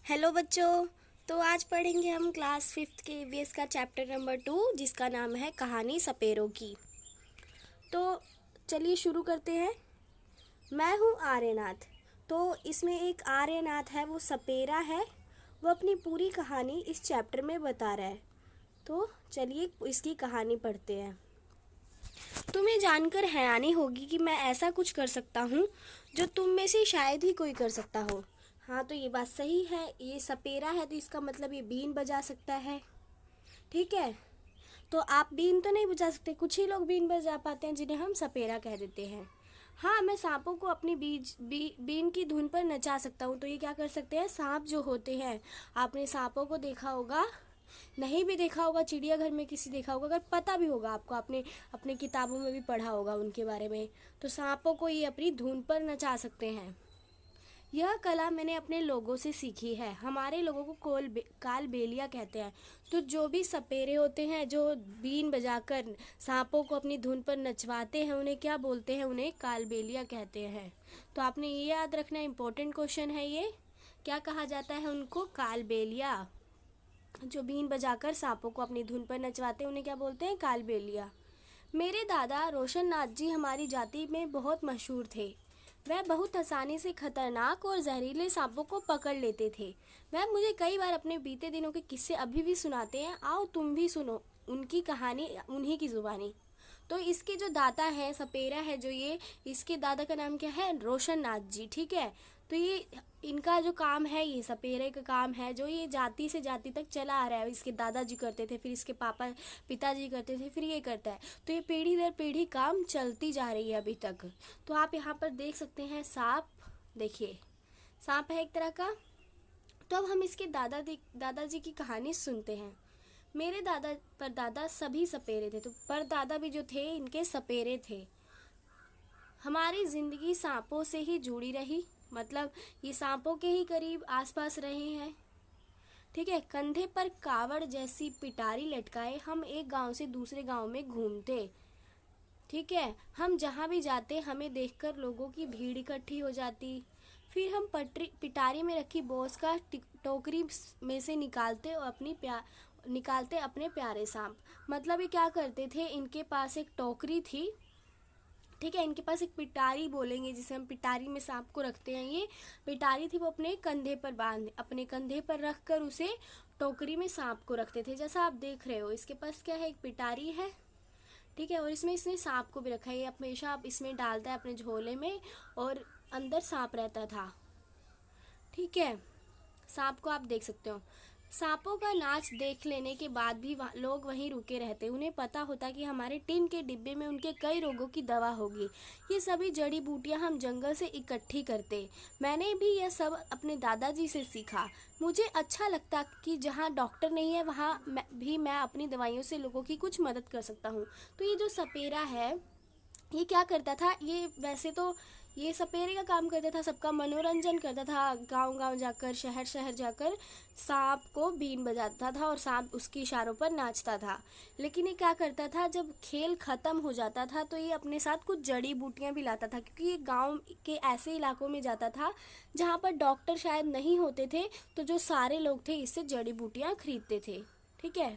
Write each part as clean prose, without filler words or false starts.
Hello बच्चों। तो आज पढ़ेंगे हम क्लास 5th के ईवीएस का चैप्टर नंबर 2 जिसका नाम है कहानी सपेरों की। तो चलिए शुरू करते हैं। मैं हूँ आर्यनाथ। तो इसमें एक आर्यनाथ है, वो सपेरा है। वो अपनी पूरी कहानी इस चैप्टर में बता रहा है। तो चलिए इसकी कहानी पढ़ते हैं। तुम्हें जानकर हैरानी होगी कि मैं ऐसा कुछ कर सकता हूँ जो तुम में से शायद ही कोई कर सकता हो। हाँ, तो ये बात सही है। ये सपेरा है तो इसका मतलब ये बीन बजा सकता है। ठीक है, तो आप बीन तो नहीं बजा सकते, कुछ ही लोग बीन बजा पाते हैं जिन्हें हम सपेरा कह देते हैं। हाँ, मैं सांपों को अपनी बीन की धुन पर नचा सकता हूँ। तो ये क्या कर सकते हैं, सांप जो होते हैं, आपने सांपों को देखा होगा, नहीं भी देखा होगा, चिड़ियाघर में किसी देखा होगा, अगर पता भी होगा आपको, आपने अपने किताबों में भी पढ़ा होगा उनके बारे में, तो सांपों को ये अपनी धुन पर नचा सकते हैं। यह कला मैंने अपने लोगों से सीखी है। हमारे लोगों को कालबेलिया कहते हैं। तो जो भी सपेरे होते हैं जो बीन बजाकर सांपों को अपनी धुन पर नचवाते हैं, उन्हें क्या बोलते हैं, उन्हें कालबेलिया कहते हैं। तो आपने ये याद रखना, इम्पोर्टेंट क्वेश्चन है ये। क्या कहा जाता है उनको, कालबेलिया। जो बीन बजाकर सांपों को अपनी धुन पर नचवाते हैं उन्हें क्या बोलते हैं, कालबेलिया। मेरे दादा रोशन नाथ जी हमारी जाति में बहुत मशहूर थे। वह बहुत आसानी से खतरनाक और जहरीले सांपों को पकड़ लेते थे। वह मुझे कई बार अपने बीते दिनों के किस्से अभी भी सुनाते हैं। आओ तुम भी सुनो उनकी कहानी उन्हीं की जुबानी। तो इसके जो दादा है, सपेरा है जो ये, इसके दादा का नाम क्या है, रोशन नाथ जी। ठीक है, तो ये इनका जो काम है, ये सपेरे का काम है जो ये जाति से जाति तक चला आ रहा है। इसके दादाजी करते थे, फिर इसके पिताजी करते थे, फिर ये करता है। तो ये पीढ़ी दर पीढ़ी काम चलती जा रही है अभी तक। तो आप यहाँ पर देख सकते हैं सांप, देखिए सांप है एक तरह का। तो अब हम इसके दादाजी की कहानी सुनते हैं। मेरे दादा परदादा सभी सपेरे थे। तो परदादा भी जो थे इनके सपेरे थे। हमारी जिंदगी सांपों से ही जुड़ी रही, मतलब ये सांपों के ही करीब आसपास रहे हैं। ठीक है, कंधे पर कावड़ जैसी पिटारी लटकाए हम एक गांव से दूसरे गांव में घूमते। ठीक है, हम जहाँ भी जाते हमें देखकर लोगों की भीड़ इकट्ठी हो जाती। फिर हम पिटारी में रखी बोस का टोकरी में से निकालते अपने प्यारे सांप। मतलब ये क्या करते थे, इनके पास एक टोकरी थी। ठीक है, इनके पास एक पिटारी बोलेंगे जिसे हम पिटारी में सांप को रखते हैं। ये पिटारी थी, वो अपने कंधे पर रख कर उसे टोकरी में सांप को रखते थे। जैसा आप देख रहे हो, इसके पास क्या है, एक पिटारी है। ठीक है, और इसमें इसने सांप को भी रखा है। ये हमेशा आप इसमें डालता है अपने झोले में, और अंदर सांप रहता था। ठीक है, सांप को आप देख सकते हो। सांपों का नाच देख लेने के बाद भी लोग वहीं रुके रहते। उन्हें पता होता कि हमारे टिन के डिब्बे में उनके कई रोगों की दवा होगी। ये सभी जड़ी बूटियां हम जंगल से इकट्ठी करते। मैंने भी यह सब अपने दादाजी से सीखा। मुझे अच्छा लगता कि जहाँ डॉक्टर नहीं है वहाँ मैं अपनी दवाइयों से लोगों की कुछ मदद कर सकता हूँ। तो ये जो सपेरा है, ये क्या करता था, ये वैसे तो ये सपेरे का काम करता था, सबका मनोरंजन करता था। गांव गांव जाकर, शहर शहर जाकर सांप को बीन बजाता था और सांप उसके इशारों पर नाचता था। लेकिन ये क्या करता था, जब खेल खत्म हो जाता था तो ये अपने साथ कुछ जड़ी बूटियां भी लाता था, क्योंकि ये गांव के ऐसे इलाकों में जाता था जहाँ पर डॉक्टर शायद नहीं होते थे। तो जो सारे लोग थे इससे जड़ी बूटियां खरीदते थे। ठीक है,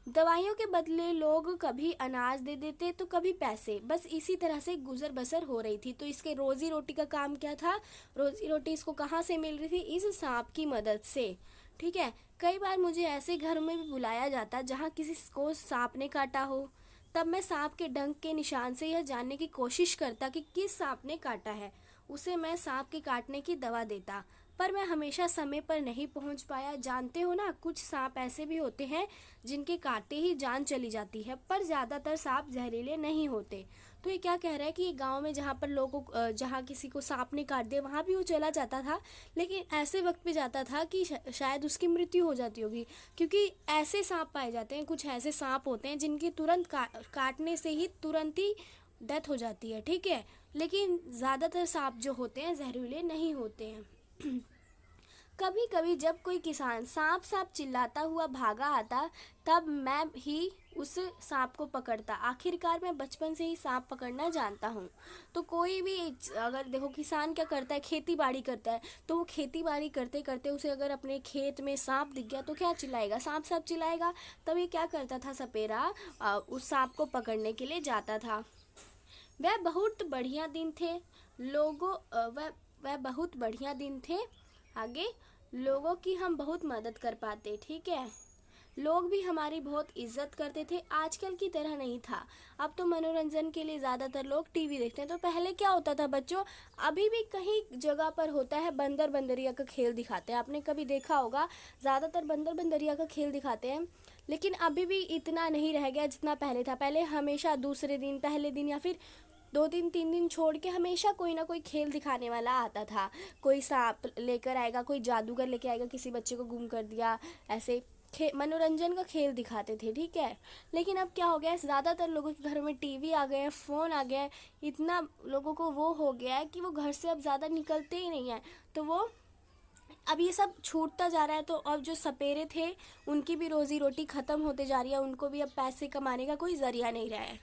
दवाइयों के बदले लोग कभी अनाज दे देते तो कभी पैसे। बस इसी तरह से गुजर बसर हो रही थी। तो इसके रोजी रोटी का काम क्या था, रोजी रोटी इसको कहाँ से मिल रही थी, इस सांप की मदद से। ठीक है, कई बार मुझे ऐसे घरों में भी बुलाया जाता जहाँ किसी को सांप ने काटा हो। तब मैं सांप के डंक के निशान से यह जानने की कोशिश करता कि किस सांप ने काटा है। उसे मैं सांप के काटने की दवा देता, पर मैं हमेशा समय पर नहीं पहुंच पाया। जानते हो ना, कुछ सांप ऐसे भी होते हैं जिनके काटते ही जान चली जाती है, पर ज़्यादातर सांप जहरीले नहीं होते। तो ये क्या कह रहा है कि गांव में जहाँ पर जहाँ किसी को सांप ने काट दिया वहाँ भी वो चला जाता था, लेकिन ऐसे वक्त पे जाता था कि शायद उसकी मृत्यु हो जाती होगी, क्योंकि ऐसे सांप पाए जाते हैं, कुछ ऐसे सांप होते हैं जिनकी तुरंत काटने से ही तुरंत ही डेथ हो जाती है। ठीक है, लेकिन ज़्यादातर सांप जो होते हैं जहरीले नहीं होते हैं। कभी कभी जब कोई किसान सांप सांप चिल्लाता हुआ भागा आता, तब मैं ही उस सांप को पकड़ता। आखिरकार मैं बचपन से ही सांप पकड़ना जानता हूँ। तो कोई भी अगर देखो, किसान क्या करता है, खेती बाड़ी करता है, तो वो खेती बाड़ी करते करते उसे अगर अपने खेत में सांप दिख गया तो क्या चिल्लाएगा, सांप सांप चिल्लाएगा। तभी क्या करता था सपेरा, उस सांप को पकड़ने के लिए जाता था। वह बहुत बढ़िया दिन थे लोगों वह बहुत बढ़िया दिन थे। आगे, लोगों की हम बहुत मदद कर पाते। ठीक है, लोग भी हमारी बहुत इज्जत करते थे। आजकल की तरह नहीं था। अब तो मनोरंजन के लिए ज़्यादातर लोग टीवी देखते हैं। तो पहले क्या होता था बच्चों, अभी भी कहीं जगह पर होता है, बंदर बंदरिया का खेल दिखाते हैं। आपने कभी देखा होगा, ज़्यादातर बंदर बंदरिया का खेल दिखाते हैं। लेकिन अभी भी इतना नहीं रह गया जितना पहले था। पहले हमेशा दूसरे दिन, पहले दिन या फिर 2 दिन 3 दिन छोड़ के हमेशा कोई ना कोई खेल दिखाने वाला आता था। कोई सांप लेकर आएगा, कोई जादूगर लेके आएगा, किसी बच्चे को गुम कर दिया, ऐसे मनोरंजन का खेल दिखाते थे। ठीक है, लेकिन अब क्या हो गया है, ज़्यादातर लोगों के घरों में टीवी आ गए हैं, फ़ोन आ गया है। इतना लोगों को वो हो गया है कि वो घर से अब ज़्यादा निकलते ही नहीं हैं। तो वो अब ये सब छूटता जा रहा है। तो अब जो सपेरे थे उनकी भी रोज़ी रोटी ख़त्म होते जा रही है। उनको भी अब पैसे कमाने का कोई ज़रिया नहीं रहा है।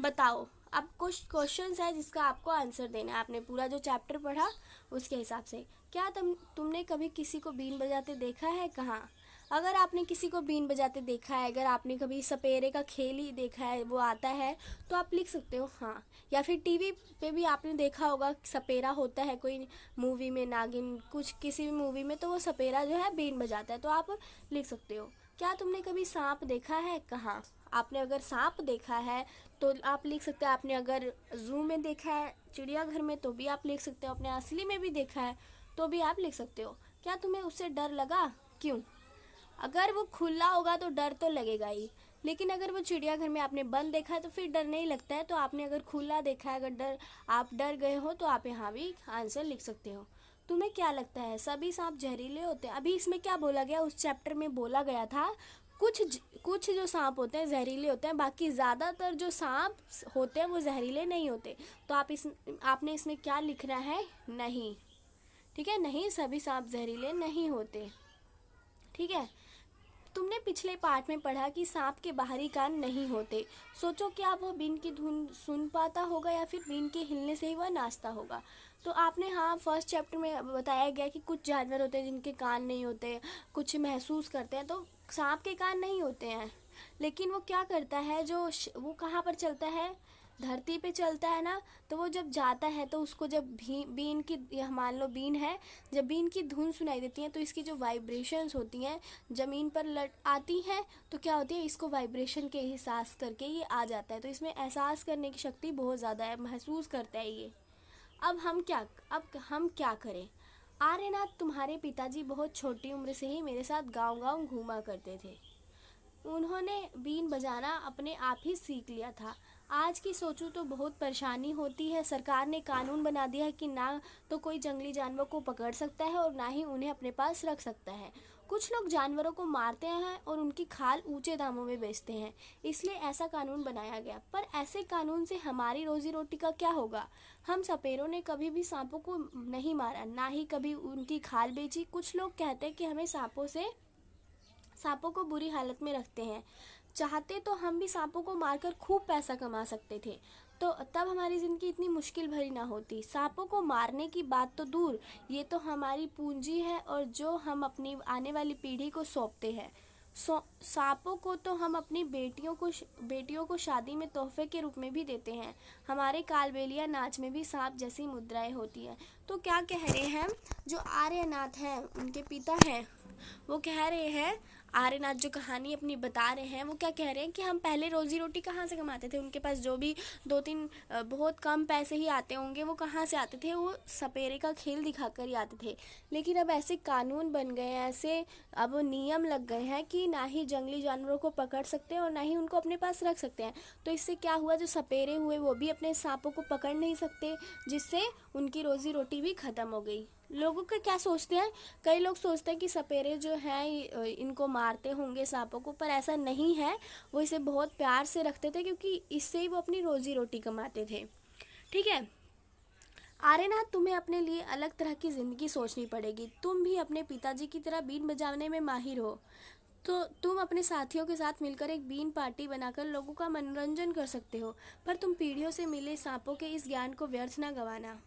बताओ, अब कुछ क्वेश्चंस है जिसका आपको आंसर देना है। आपने पूरा जो चैप्टर पढ़ा उसके हिसाब से। क्या तुमने कभी किसी को बीन बजाते देखा है? कहाँ? अगर आपने किसी को बीन बजाते देखा है, अगर आपने कभी सपेरे का खेल ही देखा है, वो आता है, तो आप लिख सकते हो हाँ। या फिर टीवी पे भी आपने देखा होगा, सपेरा होता है कोई मूवी में, नागिन कुछ किसी भी मूवी में, तो वो सपेरा जो है बीन बजाता है, तो आप लिख सकते हो। क्या तुमने कभी सांप देखा है? कहाँ? आपने अगर सांप देखा है तो आप लिख सकते हैं। आपने अगर जू में देखा है, चिड़ियाघर में, तो भी आप लिख सकते हो। अपने असली में भी देखा है तो भी आप लिख सकते हो। क्या तुम्हें उससे डर लगा? क्यों? अगर वो खुला होगा तो डर तो लगेगा ही, लेकिन अगर वो चिड़ियाघर में आपने बंद देखा है तो फिर डर नहीं लगता है। तो आपने अगर खुला देखा है, अगर आप डर गए हो, तो आप यहाँ भी आंसर लिख सकते हो। तुम्हें क्या लगता है सभी सांप जहरीले होते हैं? अभी इसमें क्या बोला गया, उस चैप्टर में बोला गया था कुछ जो सांप होते हैं जहरीले होते हैं, बाकी ज़्यादातर जो सांप होते हैं वो जहरीले नहीं होते। तो आपने इसमें क्या लिखना है? नहीं। ठीक है, नहीं, सभी सांप जहरीले नहीं होते। ठीक है, तुमने पिछले पार्ट में पढ़ा कि सांप के बाहरी कान नहीं होते। सोचो, क्या वो बीन की धुन सुन पाता होगा या फिर बीन के हिलने से ही वह नाचता होगा? तो आपने हाँ, फर्स्ट चैप्टर में बताया गया कि कुछ जानवर होते हैं जिनके कान नहीं होते, कुछ महसूस करते हैं। तो सांप के कान नहीं होते हैं, लेकिन वो क्या करता है, वो कहाँ पर चलता है, धरती पे चलता है ना। तो वो जब जाता है तो उसको जब बीन की, यह मान लो बीन है, जब बीन की धुन सुनाई देती है तो इसकी जो वाइब्रेशंस होती हैं ज़मीन पर लट आती हैं, तो क्या होती है, इसको वाइब्रेशन के एहसास करके ये आ जाता है। तो इसमें एहसास करने की शक्ति बहुत ज़्यादा है, महसूस करता है ये। अब हम क्या करें? आर्यनाथ, तुम्हारे पिताजी बहुत छोटी उम्र से ही मेरे साथ गांव गांव घूमा करते थे। उन्होंने बीन बजाना अपने आप ही सीख लिया था। आज की सोचूं तो बहुत परेशानी होती है। सरकार ने कानून बना दिया है कि ना तो कोई जंगली जानवर को पकड़ सकता है और ना ही उन्हें अपने पास रख सकता है। कुछ लोग जानवरों को मारते हैं और उनकी खाल ऊंचे दामों में बेचते हैं, इसलिए ऐसा कानून बनाया गया। पर ऐसे कानून से हमारी रोजी रोटी का क्या होगा? हम सपेरों ने कभी भी सांपों को नहीं मारा, ना ही कभी उनकी खाल बेची। कुछ लोग कहते हैं कि हमें सांपों को बुरी हालत में रखते हैं। चाहते तो हम भी सांपों को मारकर खूब पैसा कमा सकते थे, तो तब हमारी ज़िंदगी इतनी मुश्किल भरी ना होती। सांपों को मारने की बात तो दूर, ये तो हमारी पूंजी है और जो हम अपनी आने वाली पीढ़ी को सौंपते हैं। सांपों को तो हम अपनी बेटियों को शादी में तोहफे के रूप में भी देते हैं। हमारे कालबेलिया नाच में भी सांप जैसी मुद्राएं होती हैं। तो क्या कह रहे हैं, जो आर्यनाथ हैं, उनके पिता हैं, वो कह रहे हैं, आर्यनाथ जो कहानी अपनी बता रहे हैं, वो क्या कह रहे हैं कि हम पहले रोजी रोटी कहाँ से कमाते थे? उनके पास जो भी 2-3 बहुत कम पैसे ही आते होंगे, वो कहाँ से आते थे? वो सपेरे का खेल दिखाकर ही आते थे। लेकिन अब ऐसे कानून बन गए हैं, ऐसे अब नियम लग गए हैं कि ना ही जंगली जानवरों को पकड़ सकते हैं और ना ही उनको अपने पास रख सकते हैं। तो इससे क्या हुआ, जो सपेरे हुए वो भी अपने सांपों को पकड़ नहीं सकते, जिससे उनकी रोजी रोटी भी ख़त्म हो गई। लोगों का क्या सोचते हैं, कई लोग सोचते हैं कि सपेरे जो हैं इनको मारते होंगे सांपों को, पर ऐसा नहीं है। वो इसे बहुत प्यार से रखते थे क्योंकि इससे ही वो अपनी रोजी रोटी कमाते थे। ठीक है आर्यनाथ, तुम्हें अपने लिए अलग तरह की ज़िंदगी सोचनी पड़ेगी। तुम भी अपने पिताजी की तरह बीन बजाने में माहिर हो। तो तुम अपने साथियों के साथ मिलकर एक बीन पार्टी बनाकर लोगों का मनोरंजन कर सकते हो, पर तुम पीढ़ियों से मिले सांपों के इस ज्ञान को व्यर्थ ना गंवाना।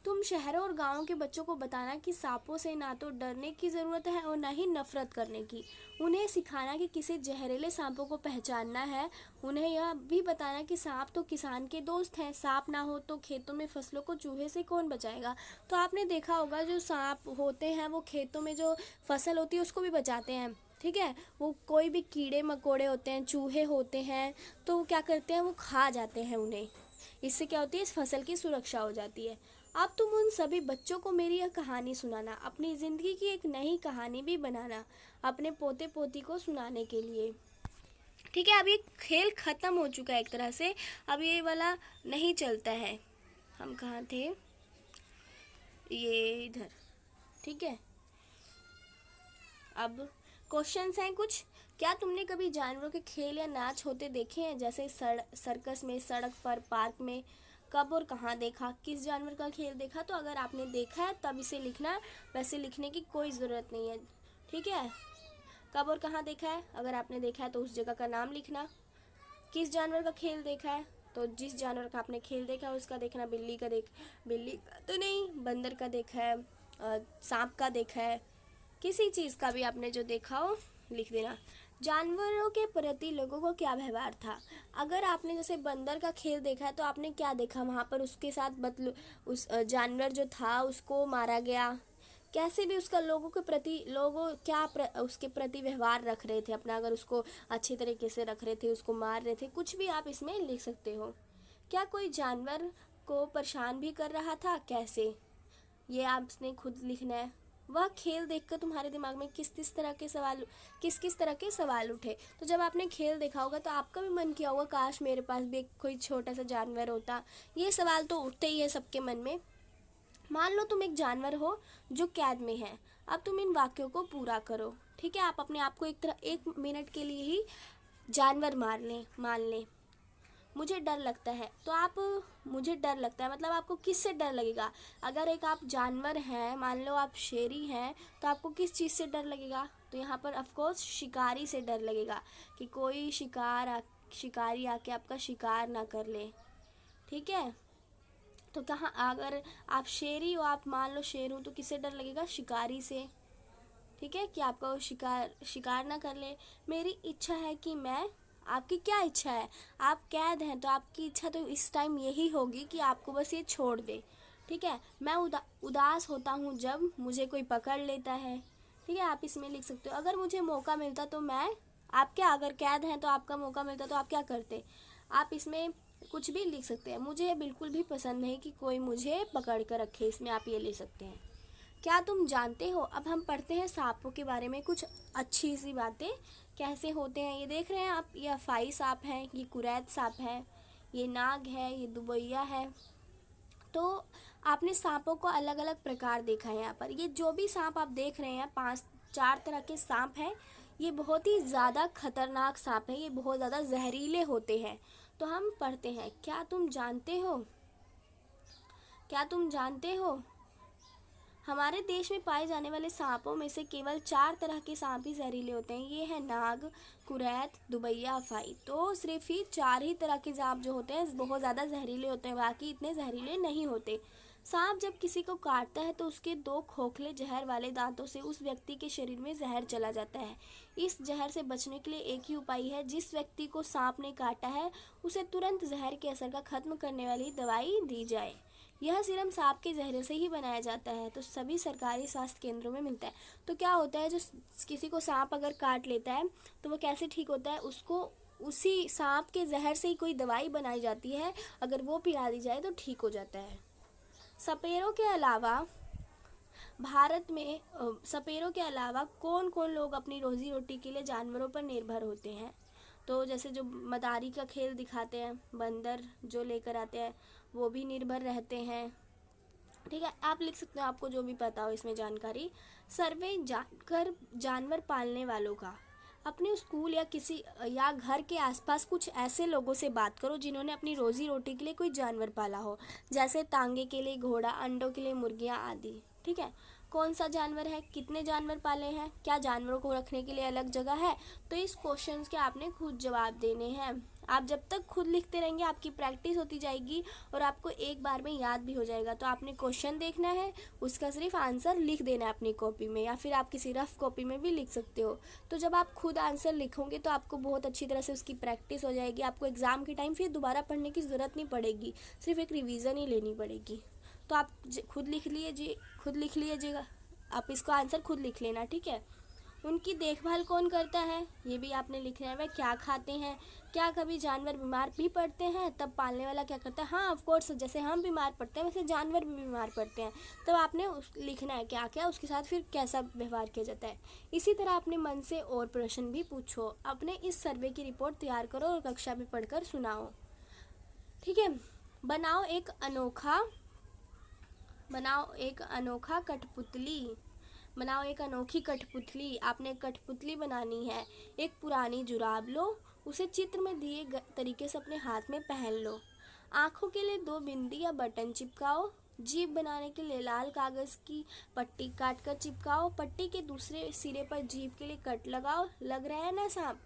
तुम शहरों और गांवों के बच्चों को बताना कि सांपों से ना तो डरने की ज़रूरत है और ना ही नफरत करने की। उन्हें सिखाना कि किसी जहरीले सांपों को पहचानना है। उन्हें यह भी बताना कि सांप तो किसान के दोस्त हैं, सांप ना हो तो खेतों में फसलों को चूहे से कौन बचाएगा। तो आपने देखा होगा जो सांप होते हैं वो खेतों में जो फसल होती है उसको भी बचाते हैं। ठीक है, वो कोई भी कीड़े मकोड़े होते हैं, चूहे होते हैं, तो वो क्या करते हैं, वो खा जाते हैं उन्हें। इससे क्या होती है, इस फसल की सुरक्षा हो जाती है। अब तुम उन सभी बच्चों को मेरी यह कहानी सुनाना, अपनी ज़िंदगी की एक नई कहानी भी बनाना, अपने पोते पोती को सुनाने के लिए। ठीक है, अब ये खेल ख़त्म हो चुका है एक तरह से, अब ये वाला नहीं चलता है। हम कहाँ थे, ये इधर। ठीक है, अब क्वेश्चंस हैं कुछ। क्या तुमने कभी जानवरों के खेल या नाच होते देखे हैं, जैसे सर्कस में, सड़क पर, पार्क में? कब और कहाँ देखा, किस जानवर का खेल देखा? तो अगर आपने देखा है तब इसे लिखना, वैसे लिखने की कोई ज़रूरत नहीं है। ठीक है, कब और कहाँ देखा है, अगर आपने देखा है तो उस जगह का नाम लिखना। किस जानवर का खेल देखा है, तो जिस जानवर का आपने खेल देखा है उसका देखना। बिल्ली का तो नहीं, बंदर का देखा है, सांप का देखा है, किसी चीज़ का भी आपने जो देखा हो लिख देना। जानवरों के प्रति लोगों को क्या व्यवहार था? अगर आपने जैसे बंदर का खेल देखा है तो आपने क्या देखा, वहाँ पर उसके साथ उस जानवर जो था उसको मारा गया, कैसे भी उसका लोगों के प्रति उसके प्रति व्यवहार रख रहे थे अपना, अगर उसको अच्छे तरीके से रख रहे थे, उसको मार रहे थे, कुछ भी आप इसमें लिख सकते हो। क्या कोई जानवर को परेशान भी कर रहा था, कैसे, ये आपने खुद लिखना है। वह खेल देखकर तुम्हारे दिमाग में किस किस तरह के सवाल उठे। तो जब आपने खेल देखा होगा तो आपका भी मन किया होगा काश मेरे पास भी कोई छोटा सा जानवर होता। ये सवाल तो उठते ही है सबके मन में। मान लो तुम एक जानवर हो जो कैद में है। अब तुम इन वाक्यों को पूरा करो। ठीक है, आप अपने आप को एक मिनट के लिए ही जानवर मान लें। मुझे डर लगता है, तो आप मुझे डर लगता है मतलब आपको किस से डर लगेगा? अगर एक आप जानवर हैं, मान लो आप शेरी हैं, तो आपको किस चीज़ से डर लगेगा? तो यहाँ पर ऑफ कोर्स शिकारी से डर लगेगा कि कोई शिकारी आके आपका शिकार ना कर ले। ठीक है, तो कहाँ, अगर आप शेरी हो, आप मान लो शेर हो, तो किससे डर लगेगा? शिकारी से। ठीक है, कि आपका वो शिकार ना कर ले। मेरी इच्छा है कि मैं, आपकी क्या इच्छा है? आप कैद हैं तो आपकी इच्छा तो इस टाइम यही होगी कि आपको बस ये छोड़ दे। ठीक है, मैं उदास होता हूँ जब मुझे कोई पकड़ लेता है। ठीक है, आप इसमें लिख सकते हो। अगर मुझे मौका मिलता तो मैं, आप क्या, अगर कैद हैं तो आपका मौका मिलता तो आप क्या करते? आप इसमें कुछ भी लिख सकते हैं। मुझे बिल्कुल भी पसंद नहीं कि कोई मुझे पकड़ कर रखे, इसमें आप ये ले सकते हैं। क्या तुम जानते हो, अब हम पढ़ते हैं सांपों के बारे में कुछ अच्छी सी बातें कैसे होते हैं। ये देख रहे हैं आप, ये अफाई सांप है, ये कुरैत सांप है, ये नाग है, ये दुबैया है। तो आपने सांपों को अलग अलग प्रकार देखा है यहाँ पर। ये जो भी सांप आप देख रहे हैं, 4 तरह के सांप हैं। ये बहुत ही ज़्यादा खतरनाक सांप है, ये बहुत ज़्यादा जहरीले होते हैं। तो हम पढ़ते हैं, क्या तुम जानते हो हमारे देश में पाए जाने वाले सांपों में से केवल 4 तरह के सांप ही जहरीले होते हैं। ये है नाग, कुरैत, दुबैया, अफाई। तो सिर्फ ही 4 ही तरह के सांप जो होते हैं बहुत ज़्यादा जहरीले होते हैं, बाकी इतने जहरीले नहीं होते। सांप जब किसी को काटता है तो उसके 2 खोखले जहर वाले दांतों से उस व्यक्ति के शरीर में जहर चला जाता है। इस जहर से बचने के लिए एक ही उपाय है, जिस व्यक्ति को सांप ने काटा है उसे तुरंत जहर के असर का खत्म करने वाली दवाई दी जाए। यह सीरम सांप के जहर से ही बनाया जाता है, तो सभी सरकारी स्वास्थ्य केंद्रों में मिलता है। तो क्या होता है, जो किसी को सांप अगर काट लेता है तो वो कैसे ठीक होता है? उसको उसी सांप के जहर से ही कोई दवाई बनाई जाती है, अगर वो पिला दी जाए तो ठीक हो जाता है। सपेरों के अलावा भारत में सपेरों के अलावा कौन कौन लोग अपनी रोजी रोटी के लिए जानवरों पर निर्भर होते हैं? तो जैसे जो मदारी का खेल दिखाते हैं, बंदर जो लेकर आते हैं, वो भी निर्भर रहते हैं। ठीक है, आप लिख सकते हो आपको जो भी पता हो इसमें जानकारी। सर्वे जानकर जानवर पालने वालों का। अपने स्कूल या घर के आसपास कुछ ऐसे लोगों से बात करो जिन्होंने अपनी रोजी रोटी के लिए कोई जानवर पाला हो, जैसे तांगे के लिए घोड़ा, अंडों के लिए मुर्गियां आदि। ठीक है, कौन सा जानवर है, कितने जानवर पाले हैं, क्या जानवरों को रखने के लिए अलग जगह है। तो इस क्वेश्चंस के आपने खुद जवाब देने हैं। आप जब तक खुद लिखते रहेंगे आपकी प्रैक्टिस होती जाएगी और आपको एक बार में याद भी हो जाएगा। तो आपने क्वेश्चन देखना है, उसका सिर्फ आंसर लिख देना है अपनी कॉपी में, या फिर आप किसी रफ कॉपी में भी लिख सकते हो। तो जब आप खुद आंसर लिखोगे तो आपको बहुत अच्छी तरह से उसकी प्रैक्टिस हो जाएगी। आपको एग्ज़ाम के टाइम फिर दोबारा पढ़ने की ज़रूरत नहीं पड़ेगी, सिर्फ एक रिवीजन ही लेनी पड़ेगी। तो आप खुद लिख लीजिएगा, आप इसको आंसर खुद लिख लेना, ठीक है। उनकी देखभाल कौन करता है, ये भी आपने लिखना है। वह क्या खाते हैं, क्या कभी जानवर बीमार भी पड़ते हैं, तब पालने वाला क्या करता है। हाँ, ऑफ कोर्स, जैसे हम बीमार पड़ते हैं वैसे जानवर भी बीमार पड़ते हैं। तब आपने लिखना है क्या क्या, उसके साथ फिर कैसा व्यवहार किया जाता है। इसी तरह अपने मन से और प्रश्न भी पूछो। अपने इस सर्वे की रिपोर्ट तैयार करो और कक्षा में पढ़कर सुनाओ, ठीक है। बनाओ एक अनोखी कठपुतली। आपने कठपुतली बनानी है। एक पुरानी जुराब लो, उसे चित्र में दिए तरीके से अपने हाथ में पहन लो। आँखों के लिए 2 बिंदी या बटन चिपकाओ। जीभ बनाने के लिए लाल कागज़ की पट्टी काटकर चिपकाओ। पट्टी के दूसरे सिरे पर जीभ के लिए कट लगाओ। लग रहा है ना सांप,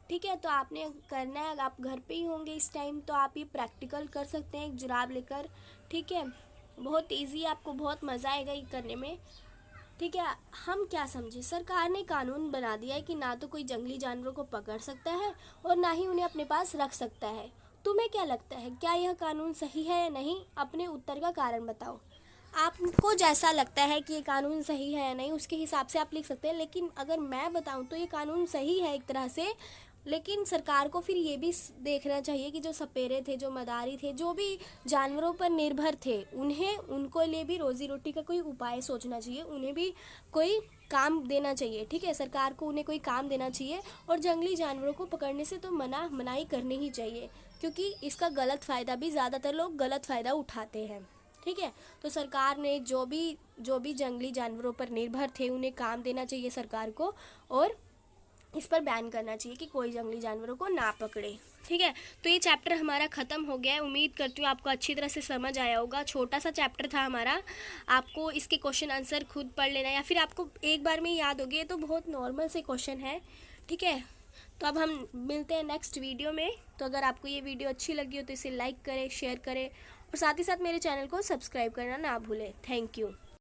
ठीक है। तो आपने करना है, आप घर पे ही होंगे इस टाइम तो आप ये प्रैक्टिकल कर सकते हैं एक जुराब लेकर, ठीक है। बहुत इजी, आपको बहुत मज़ा आएगा ये करने में, ठीक है। हम क्या समझे, सरकार ने कानून बना दिया है कि ना तो कोई जंगली जानवरों को पकड़ सकता है और ना ही उन्हें अपने पास रख सकता है। तुम्हें क्या लगता है, क्या यह कानून सही है या नहीं? अपने उत्तर का कारण बताओ। आपको जैसा लगता है कि ये कानून सही है या नहीं उसके हिसाब से आप लिख सकते हैं, लेकिन अगर मैं बताऊं तो ये कानून सही है एक तरह से। लेकिन सरकार को फिर ये भी देखना चाहिए कि जो सपेरे थे, जो मदारी थे, जो भी जानवरों पर निर्भर थे, उनको लिए भी रोजी रोटी का कोई उपाय सोचना चाहिए। उन्हें भी कोई काम देना चाहिए, ठीक है। सरकार को उन्हें कोई काम देना चाहिए और जंगली जानवरों को पकड़ने से तो मनाही करनी ही चाहिए, क्योंकि इसका गलत फ़ायदा भी ज़्यादातर लोग गलत फ़ायदा उठाते हैं, ठीक है। तो सरकार ने जो भी जंगली जानवरों पर निर्भर थे उन्हें काम देना चाहिए सरकार को, और इस पर बैन करना चाहिए कि कोई जंगली जानवरों को ना पकड़े, ठीक है। तो ये चैप्टर हमारा ख़त्म हो गया है। उम्मीद करती हूँ आपको अच्छी तरह से समझ आया होगा। छोटा सा चैप्टर था हमारा, आपको इसके क्वेश्चन आंसर खुद पढ़ लेना या फिर आपको एक बार में याद हो गए तो बहुत नॉर्मल से क्वेश्चन है, ठीक है। तो अब हम मिलते हैं नेक्स्ट वीडियो में। तो अगर आपको ये वीडियो अच्छी लगी हो तो इसे लाइक करें, शेयर करें और साथ ही साथ मेरे चैनल को सब्सक्राइब करना ना भूलें। Thank you.